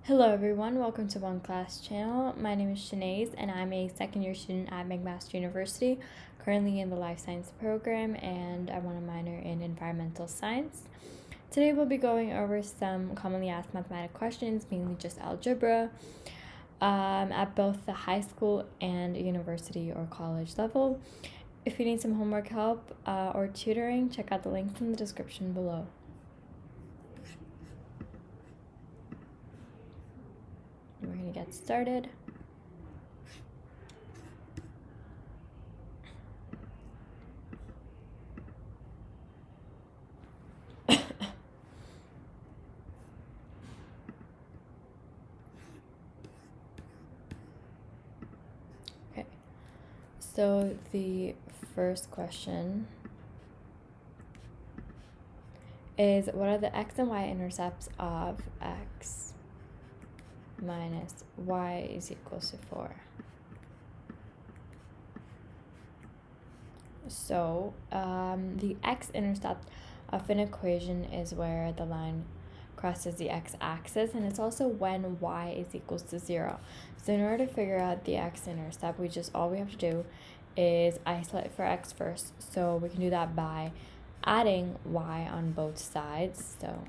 Hello everyone, welcome to OneClass channel. My name is Shenaeze and I'm a second year student at McMaster University, currently in the life science program, and I want to minor in environmental science. Today we'll be going over some commonly asked mathematical questions, mainly just algebra, at both the high school and university or college level. If you need some homework help or tutoring, check out the links in the description below. We're going to get started. Okay, so the first question is, what are the x and y intercepts of x minus y is equals to 4? So the x-intercept of an equation is where the line crosses the x-axis, and it's also when y is equals to 0. So in order to figure out the x-intercept, all we have to do is isolate for x first. So we can do that by adding y on both sides. So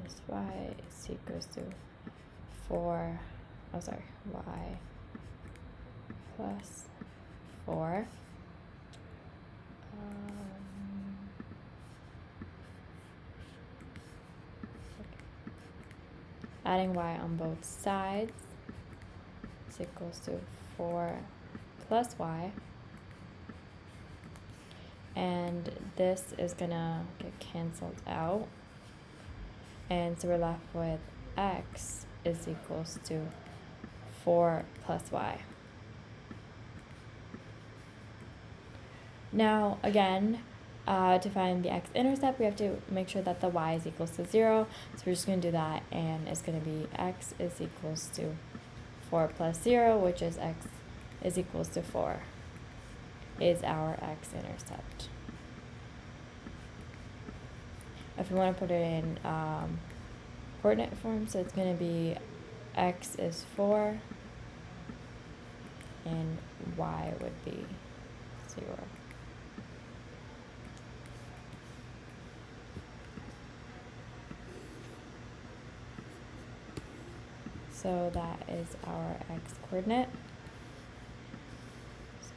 this y is equals to y plus 4. Adding y on both sides is equals to 4 plus y. And this is gonna get canceled out. And so we're left with x is equals to 4 plus y. Now, again, to find the x-intercept, we have to make sure that the y is equals to 0. So we're just going to do that, and it's going to be x is equals to 4 plus 0, which is x is equals to 4, is our x-intercept. If we want to put it in coordinate form, so it's going to be x is 4 and y would be 0. So that is our x coordinate. So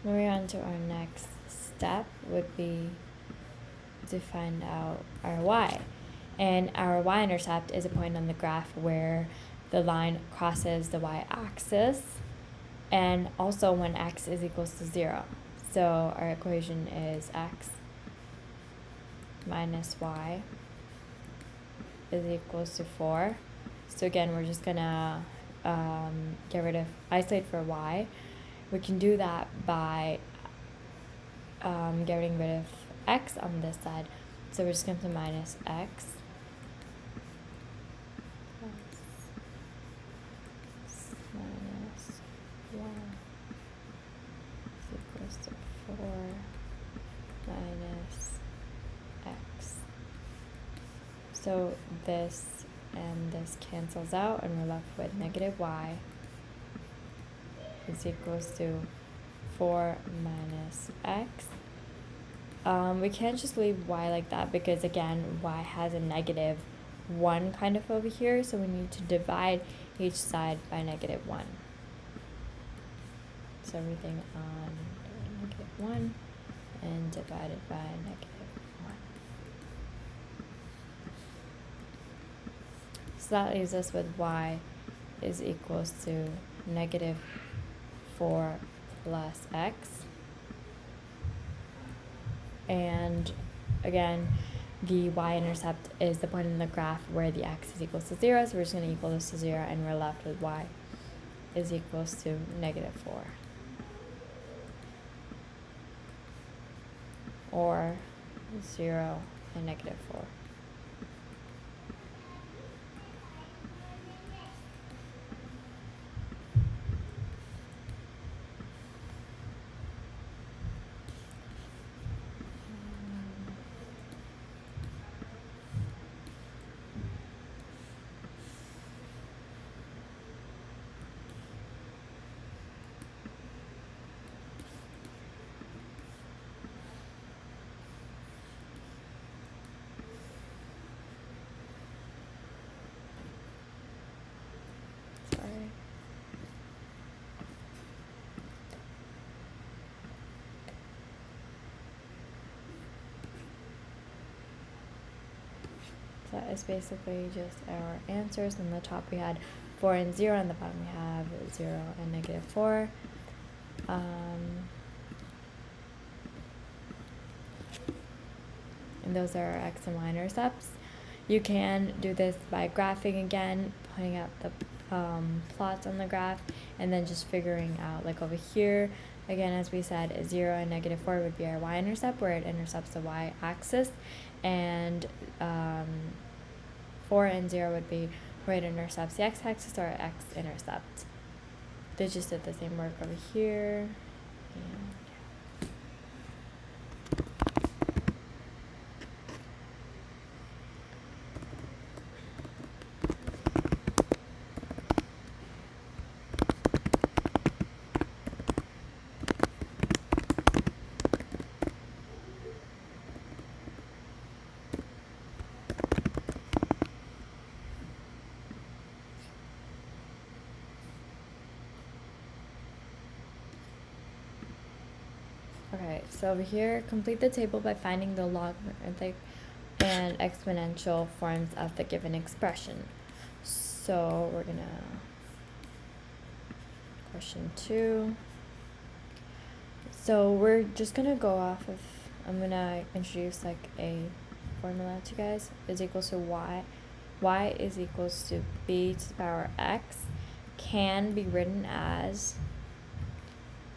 moving on to our next step would be to find out our y. And our y-intercept is a point on the graph where the line crosses the y-axis, and also when x is equals to 0. So our equation is x minus y is equals to 4. So again, we're just gonna isolate for y. We can do that by getting rid of x on this side. So we're just going to minus x minus y is equals to 4 minus x. So this and this cancels out, and we're left with negative y is equals to 4 minus x. We can't just leave y like that because, again, y has a negative 1 kind of over here, so we need to divide each side by negative 1. So everything on negative 1 and divided by negative 1. So that leaves us with y is equals to negative 4 plus x. And again, the y-intercept is the point in the graph where the x is equals to 0, so we're just going to equal this to 0, and we're left with y is equals to negative 4. or 0 and negative 4. So that is basically just our answers. On the top we had 4 and 0, on the bottom we have 0 and negative 4. And those are our x and y-intercepts. You can do this by graphing again, putting out the plots on the graph, and then just figuring out, like over here, again, as we said, 0 and negative 4 would be our y-intercept, where it intercepts the y-axis, and 4 and 0 would be where it intercepts the x-axis, or x-intercept. They just did the same work over here. And okay, so over here, complete the table by finding the logarithmic and exponential forms of the given expression. So we're gonna, question 2. So we're just gonna go off of, I'm gonna introduce like a formula to you guys. Is equals to y is equals to b to the power x, can be written as,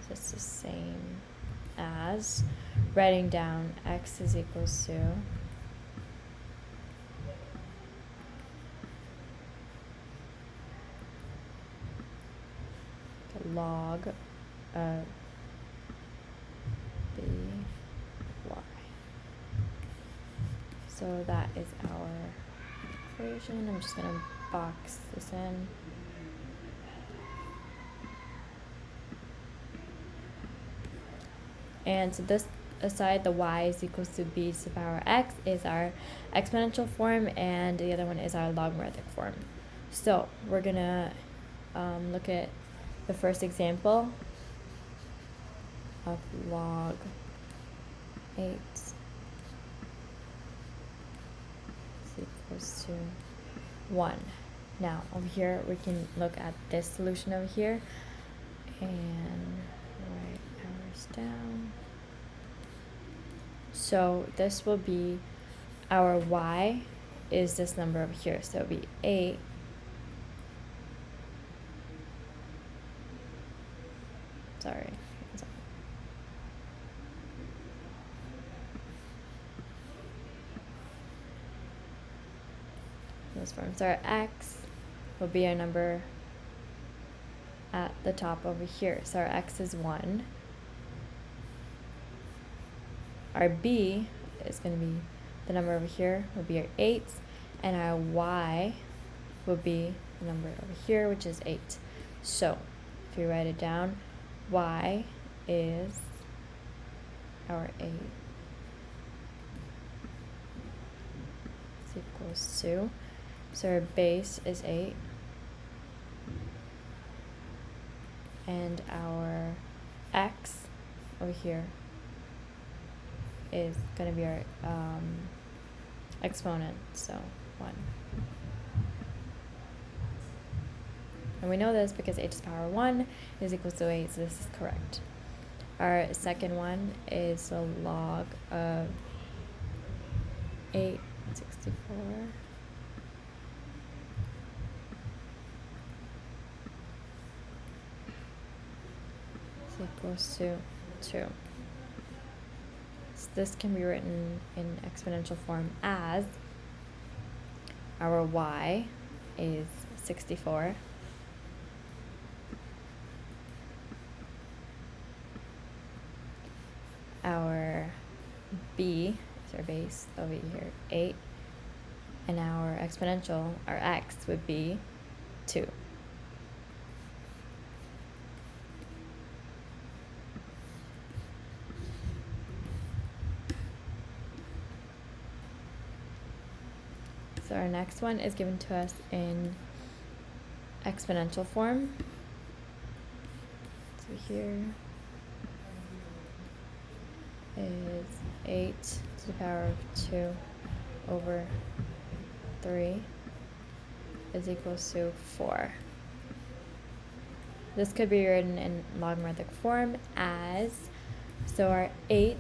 so it's the same as writing down x is equals to the log of b y. So that is our equation. I'm just gonna box this in. And so this aside, the y is equals to b to the power x is our exponential form, and the other one is our logarithmic form. So we're gonna look at the first example of log 8 is equals to 1. Now over here we can look at this solution over here and write ours down. So this will be, our y is this number over here, so it'll be 8 sorry this form. So our x will be our number at the top over here. So our x is 1. Our b is going to be the number over here, will be our 8, and our y will be the number over here, which is 8. So if you write it down, y is our 8 is equals to, so our base is 8, and our x over here is going to be our exponent, so 1. And we know this because 8 to the power 1 is equals to 8, so this is correct. Our second one is the log of 864 is equals to 2. It's this can be written in exponential form as our y is 64. Our b is our base, over here 8, and our exponential, our x, would be 2. So our next one is given to us in exponential form. So here is 8 to the power of 2 over 3 is equals to 4. This could be written in logarithmic form as, so our 8,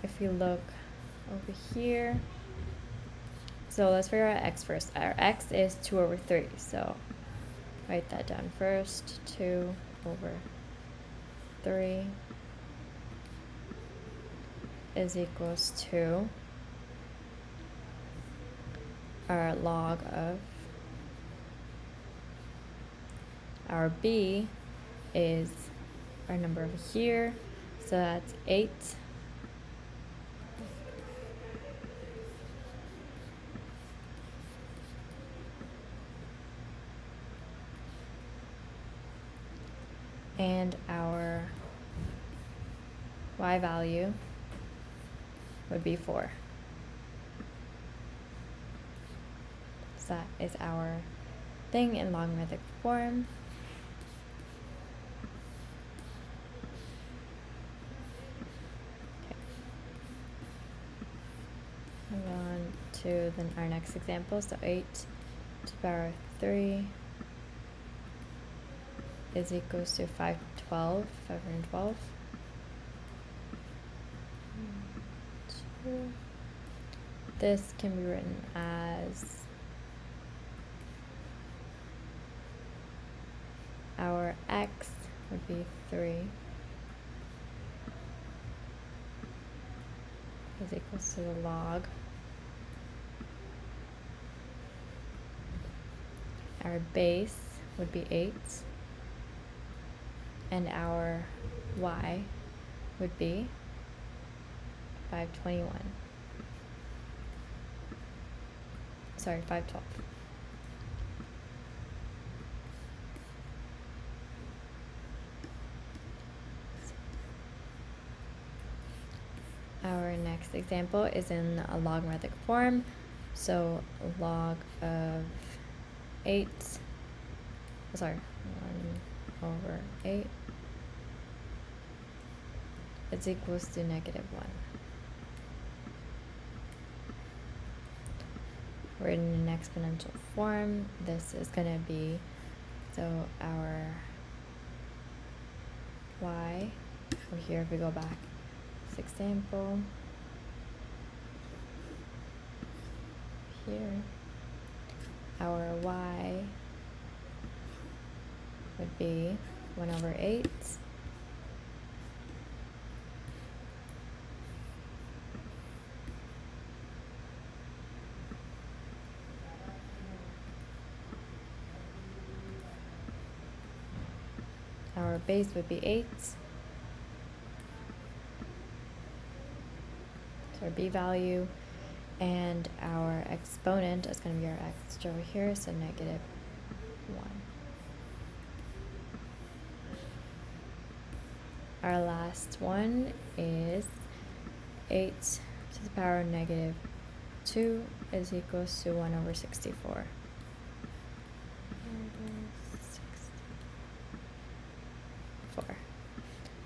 if we look over here, so let's figure out x first. Our x is 2 over 3, so write that down first. 2 over 3 is equals to our log of our b is our number over here, so that's 8. And our y value would be 4. So that is our thing in logarithmic form. Okay. Move on to our next example. So 8 to the power of 3 is equals to 512. This can be written as our x would be 3 is equals to the log. Our base would be 8. And our y would be 521. Sorry, 512. Our next example is in a logarithmic form. So log of 8, sorry, 1 over 8 is equals to -1. Written in exponential form, this is going to be, so our y, over here if we go back, this example, here, our y would be 1 over 8. Our base would be 8. So our b value, and our exponent is going to be our x over here, so -1. Our last one is 8 to the power of -2 is equals to 1 over 64.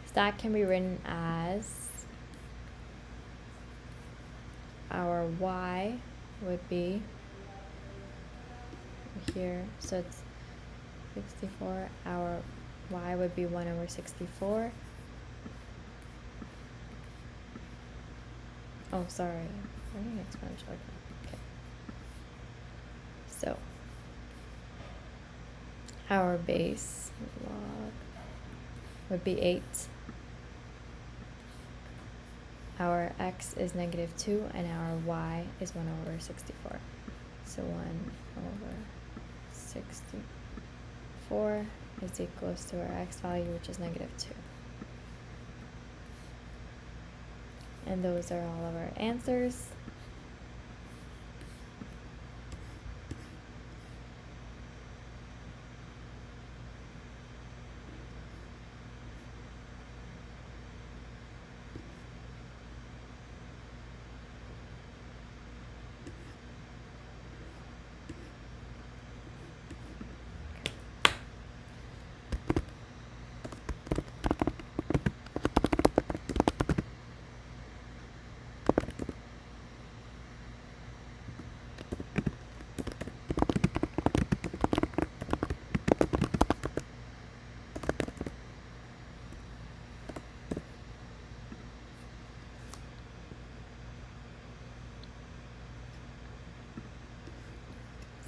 So that can be written as our y would be here, so it's 64. Our y would be 1 over 64. Oh, sorry. I'm writing exponential again. Okay. So our base log would be 8. our x is -2 and our y is 1/64. So 1/64 is equals to our x value, which is -2. And those are all of our answers.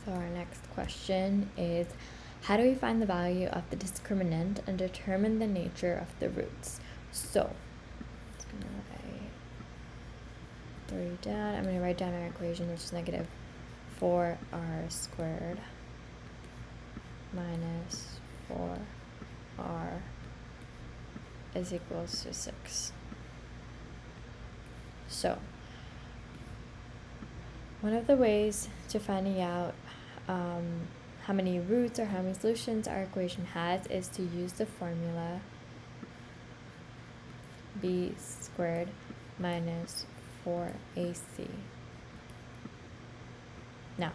So our next question is, how do we find the value of the discriminant and determine the nature of the roots? So, it's gonna write 3 down. I'm going to write down our equation, which is -4r squared minus 4r is equals to 6. So, one of the ways to finding out how many roots or how many solutions our equation has is to use the formula b squared minus 4ac. Now,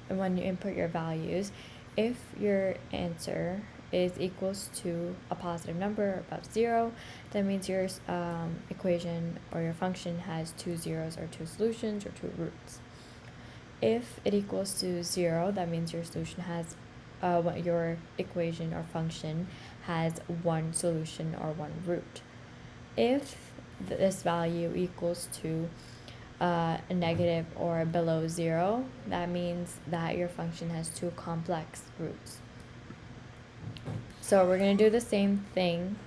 when you input your values, if your answer is equals to a positive number above 0, that means your equation or your function has 2 zeros or 2 solutions or 2 roots. If it equals to 0, that means your solution has your equation or function has 1 solution or 1 root. If this value equals to a negative or below 0, that means that your function has 2 complex roots. So we're going to do the same thing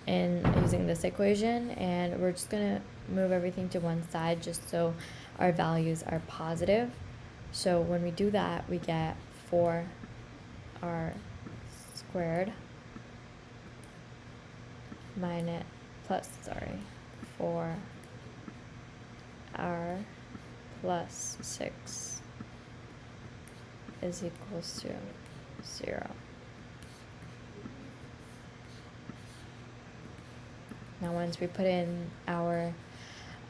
in using this equation, and we're just going to move everything to one side just so our values are positive. So when we do that, we get 4r squared minus 4r plus 6 is equals to 0. Now once we put in our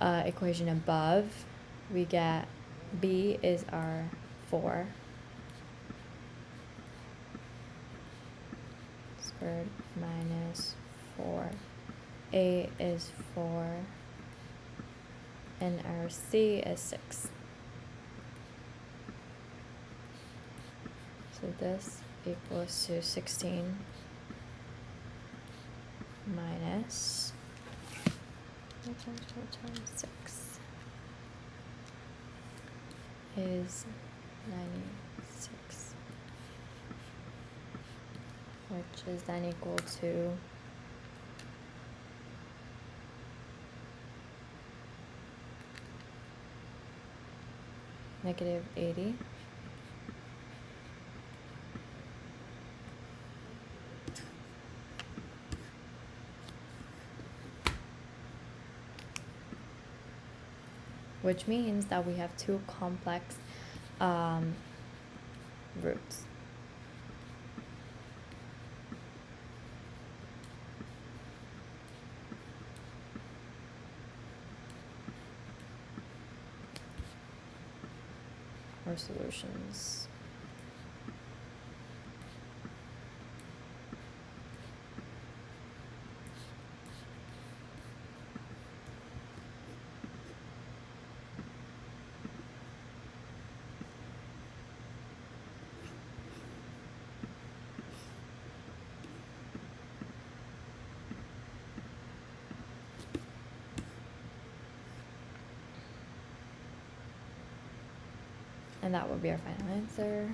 equation above, we get b is our 4 squared minus 4, a is 4, and our c is 6. So this equals to 16 minus 6 is 96, which is then equal to -80. Which means that we have 2 complex roots. Or solutions. And that will be our final answer.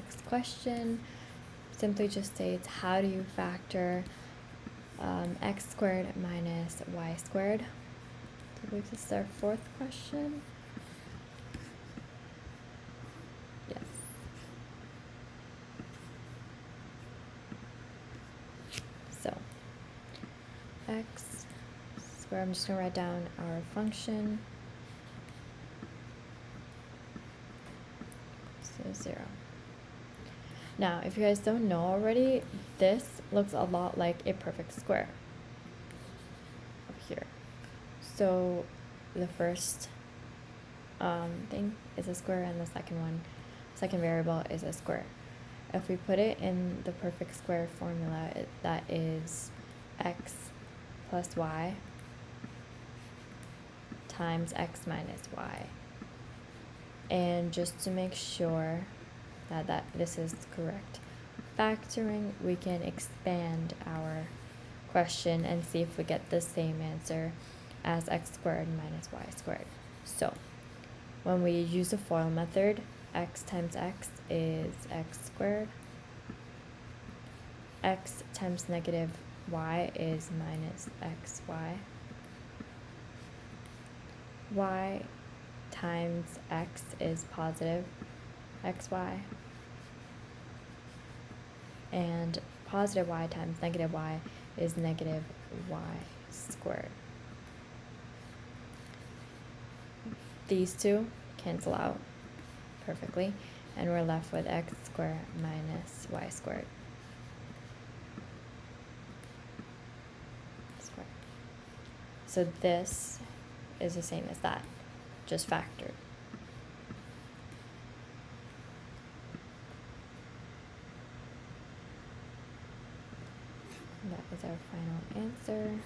next question simply just states, how do you factor x squared minus y squared? So I believe this is our fourth question. Yes. So x squared, I'm just going to write down our function. So 0. Now, if you guys don't know already, this looks a lot like a perfect square up here. So the first thing is a square, and the second variable is a square. If we put it in the perfect square formula, that is x plus y times x minus y. And just to make sure that this is correct factoring, we can expand our question and see if we get the same answer as x squared minus y squared. So when we use the FOIL method, x times x is x squared, x times negative y is minus xy, y times x is positive xy, and positive y times negative y is negative y squared. These two cancel out perfectly, and we're left with x squared minus y squared. So this is the same as that, just factored. That is our final answer.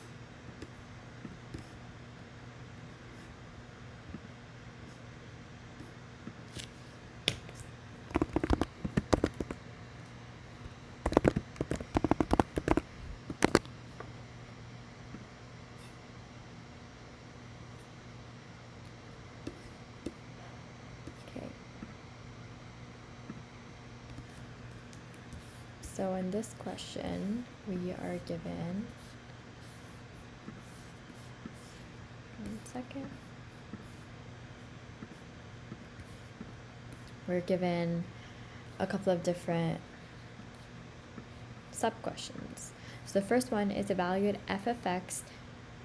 So in this question, we are given, we're given a couple of different sub-questions. So the first one is evaluate f of x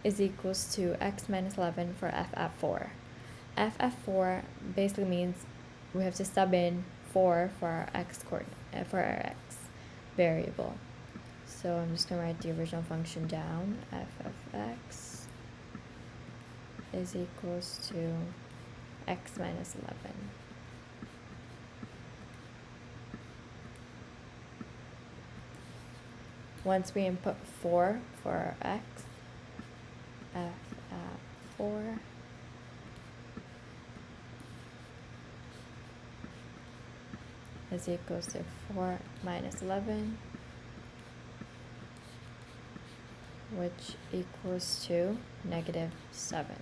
is equals to x minus 11 for f at 4. F at 4 basically means we have to sub in 4 for our x coordinate, for our x variable. So I'm just going to write the original function down. F of x is equals to x minus 11. Once we input 4 for our x, f at 4 is equals to 4 minus 11, which equals to negative 7.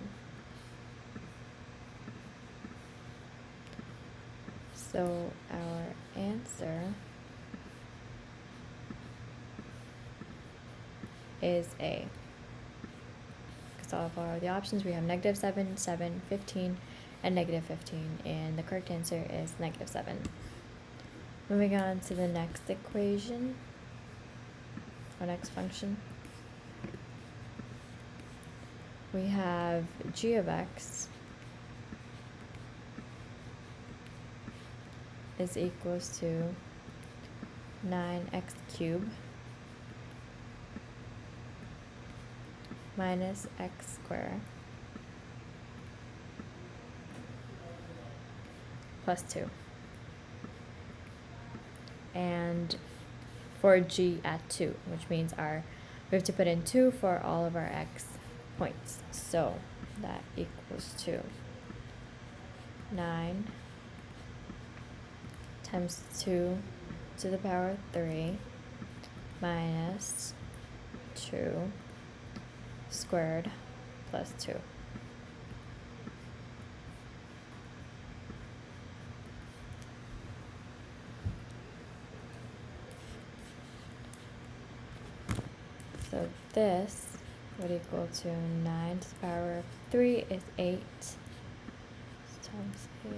So our answer is A. Because all of the options, we have negative 7, 7, 15, and negative 15, and the correct answer is negative 7. Moving on to the next equation, or next function. We have g of x is equals to 9x cubed minus x squared plus 2. And for g at 2, which means we have to put in 2 for all of our x points. So that equals to 9 times 2 to the power 3 minus 2 squared plus 2. So this would equal to 9 to the power of 3 is 8 times 8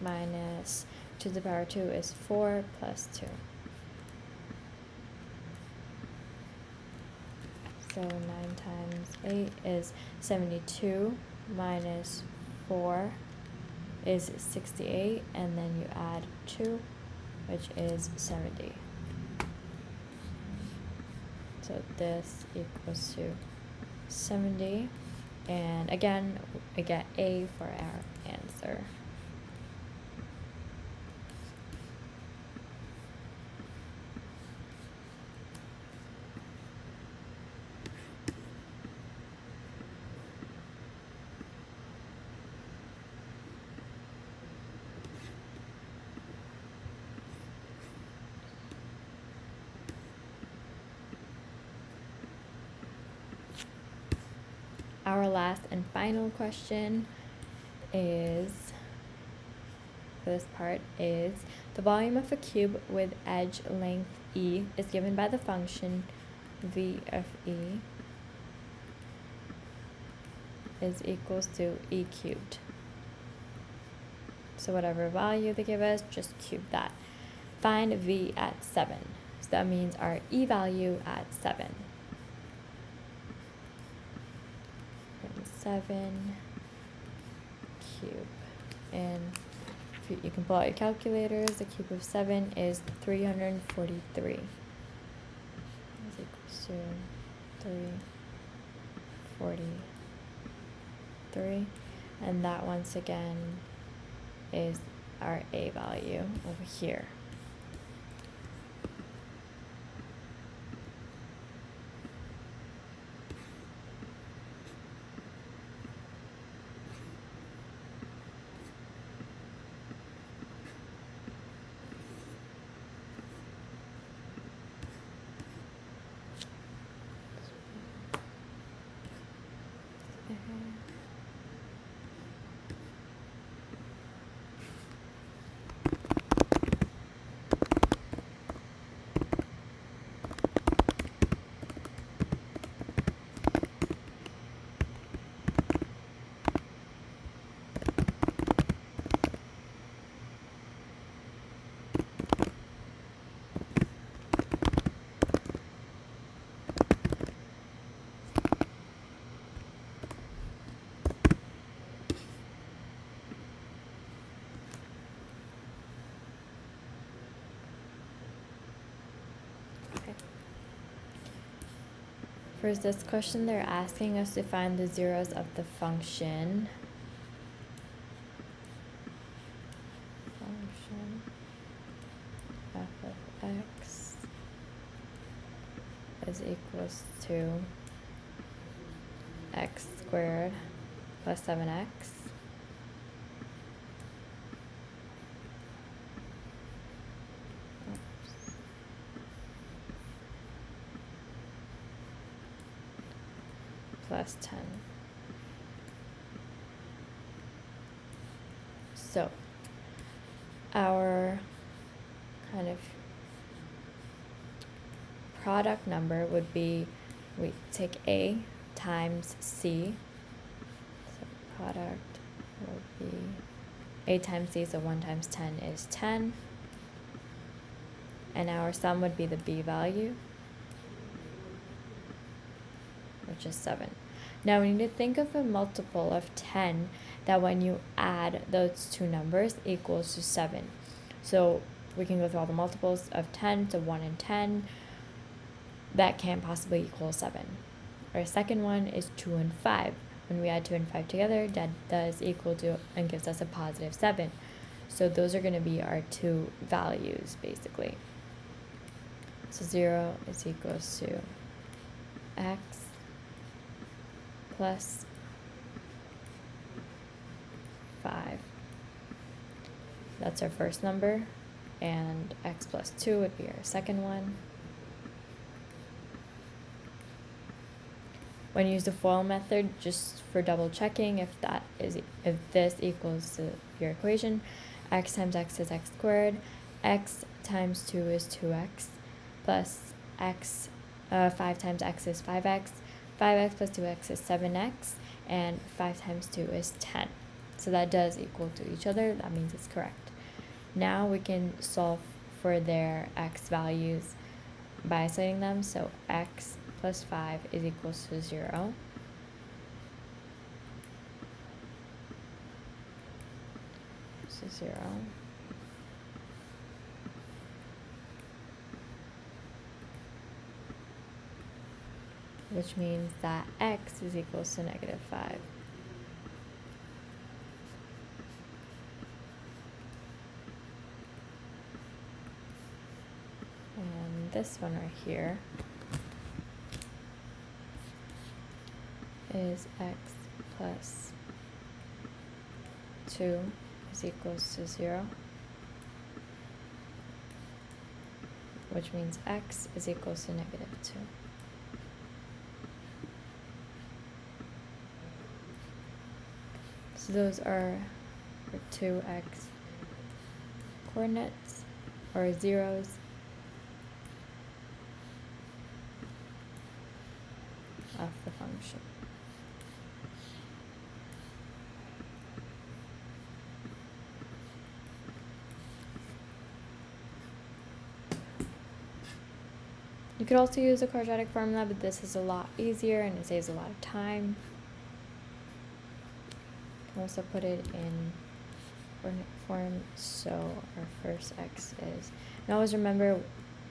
minus 2 to the power of 2 is 4 plus 2. So 9 times 8 is 72 minus 4 is 68, and then you add 2, which is 70. So this equals to 70, and again we get A for our answer. Our last and final question is, for this part, is the volume of a cube with edge length e is given by the function v of e is equals to e cubed. So whatever value they give us, just cube that. Find v at 7. So that means our e value at 7. 7 cube, and if you can pull out your calculators. The cube of 7 is 343. Is equals to 343, and that once again is our a value over here. For this question, they're asking us to find the zeros of the function. F of x is equals to x squared plus 7x plus 10. So our kind of product number would be, we take A times C. So product will be A times C, so 1 times 10 is 10. And our sum would be the B value, which is 7. Now we need to think of a multiple of 10 that when you add those two numbers equals to 7. So we can go through all the multiples of 10, so 1 and 10. That can't possibly equal 7. Our second one is 2 and 5. When we add 2 and 5 together, that does equal to and gives us a positive 7. So those are going to be our two values, basically. So 0 is equals to x plus 5. That's our first number, and x plus 2 would be our second one. When you use the FOIL method, just for double checking if this equals to your equation, x times x is x squared, x times 2 is 2x, plus x 5 times x is 5x, 5x plus 2x is 7x, and 5 times 2 is 10. So that does equal to each other. That means it's correct. Now we can solve for their x values by isolating them. So x plus 5 is equals to 0. So 0. Which means that x is equals to negative 5. And this one right here is x plus 2 is equals to 0, which means x is equals to negative 2. So those are our 2x coordinates, or zeros. Of the function. You could also use a quadratic formula, but this is a lot easier and it saves a lot of time. You can also put it in coordinate form. So our first x is, and always remember,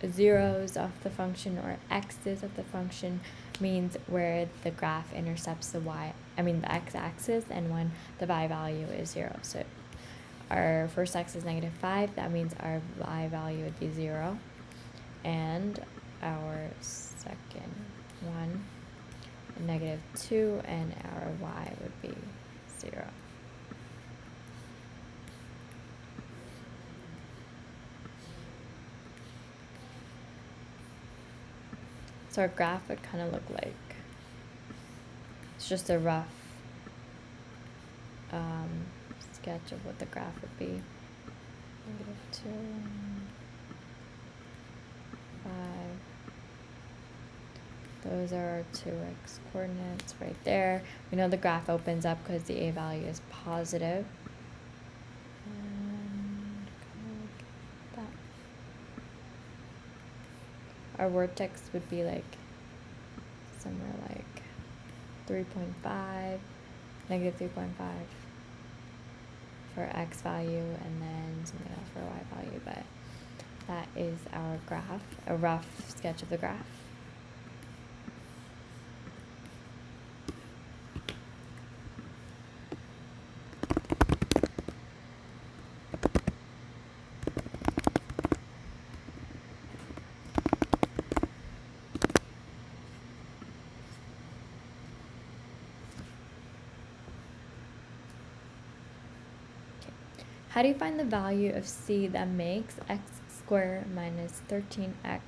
zeros of the function or x's of the function means where the graph intercepts the the x-axis, and when the y value is 0. So our first x is negative 5, that means our y value would be 0, and our second one, negative 2, and our y would be 0. So our graph would kind of look like, it's just a rough sketch of what the graph would be. Negative 2, 5. Those are our 2x coordinates right there. We know the graph opens up because the a value is positive. And kind of like that. Our vertex would be like somewhere like 3.5, negative 3.5 for x value, and then something else for y value, but that is our graph, a rough sketch of the graph. How do you find the value of c that makes x squared minus 13x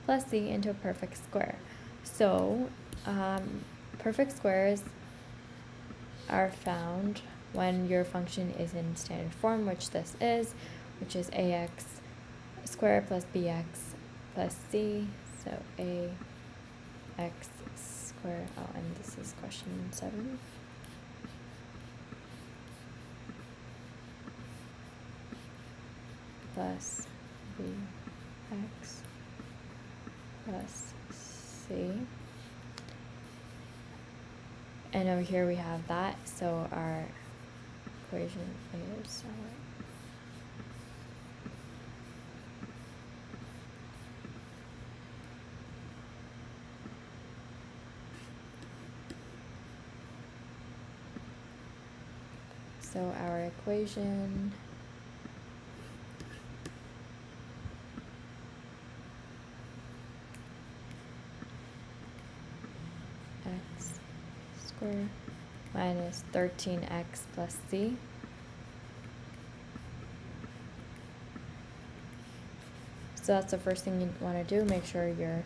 plus c into a perfect square? So, perfect squares are found when your function is in standard form, which this is, which is ax squared plus bx plus c. So ax squared, and this is question 7. Plus bx plus c. And over here we have that, so our equation is so our equation x squared minus 13x plus c So that's the first thing you want to do. Make sure your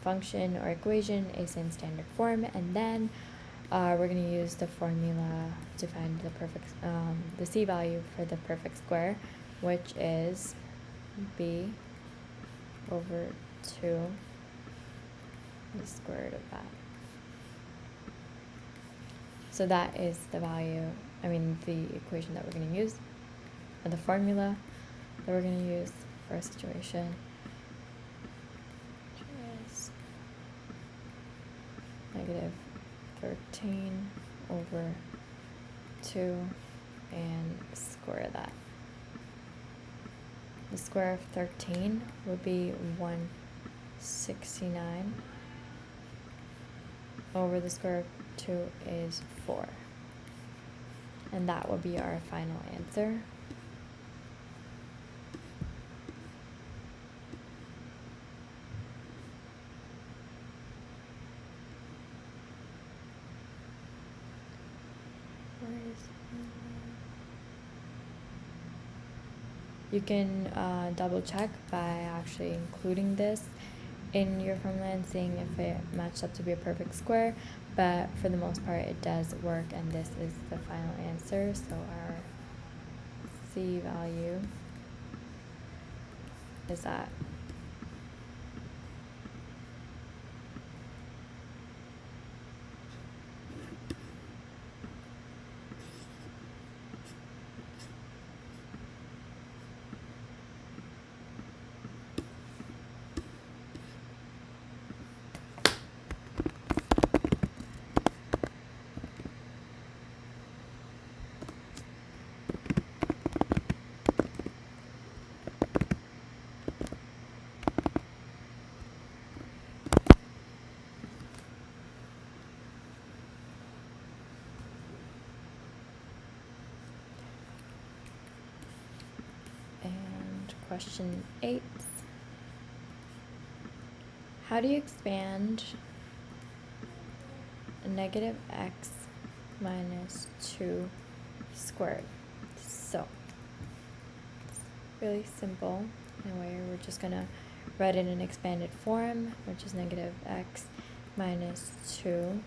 function or equation is in standard form, and then we're going to use the formula to find the perfect, the c value for the perfect square, which is b over 2 the square root of that. So that is the value, the equation that we're going to use, or the formula that we're going to use for a situation. Which is negative 13 over 2 and square that. The square of 13 would be 169 over the square of 2 is 4. And that will be our final answer. You can double check by actually including this in your formula and seeing if it matched up to be a perfect square, but for the most part it does work, and this is the final answer. So our C value is that. Question 8. How do you expand a negative x minus 2 squared? So, it's really simple. In a way, we're just going to write it in expanded form, which is negative x minus 2,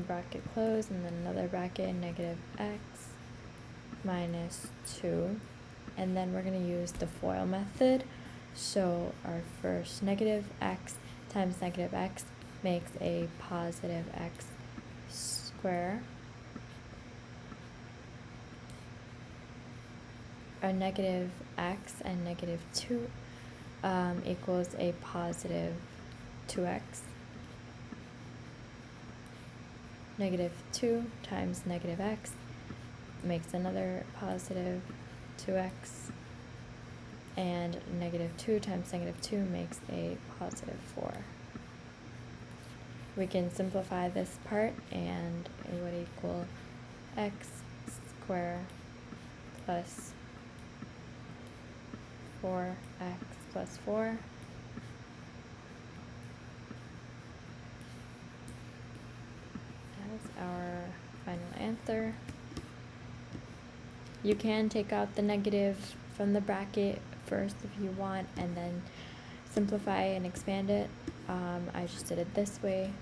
bracket close, and then another bracket, negative x minus 2. And then we're going to use the FOIL method. So our first negative x times negative x makes a positive x square. Our negative x and negative 2 equals a positive 2x. Negative 2 times negative x makes another positive 2x, and negative 2 times negative 2 makes a positive 4. We can simplify this part, and it would equal x squared plus 4x plus 4. That is our final answer. You can take out the negative from the bracket first if you want, and then simplify and expand it. I just did it this way.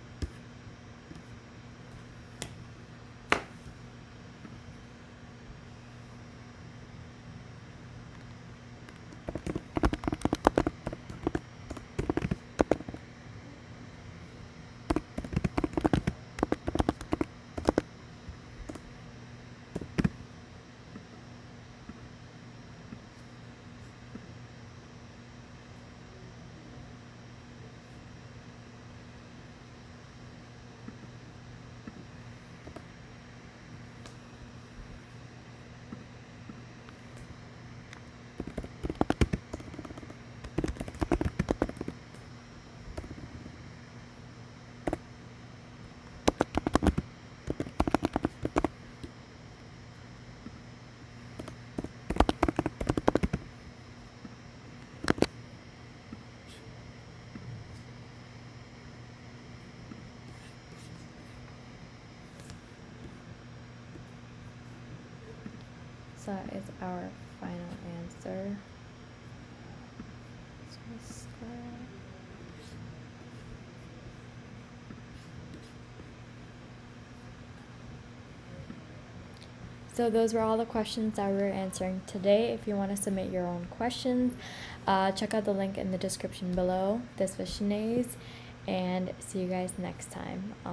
So that is our final answer. So those were all the questions that we're answering today. If you want to submit your own questions, check out the link in the description below. This was Shenaeze, and see you guys next time.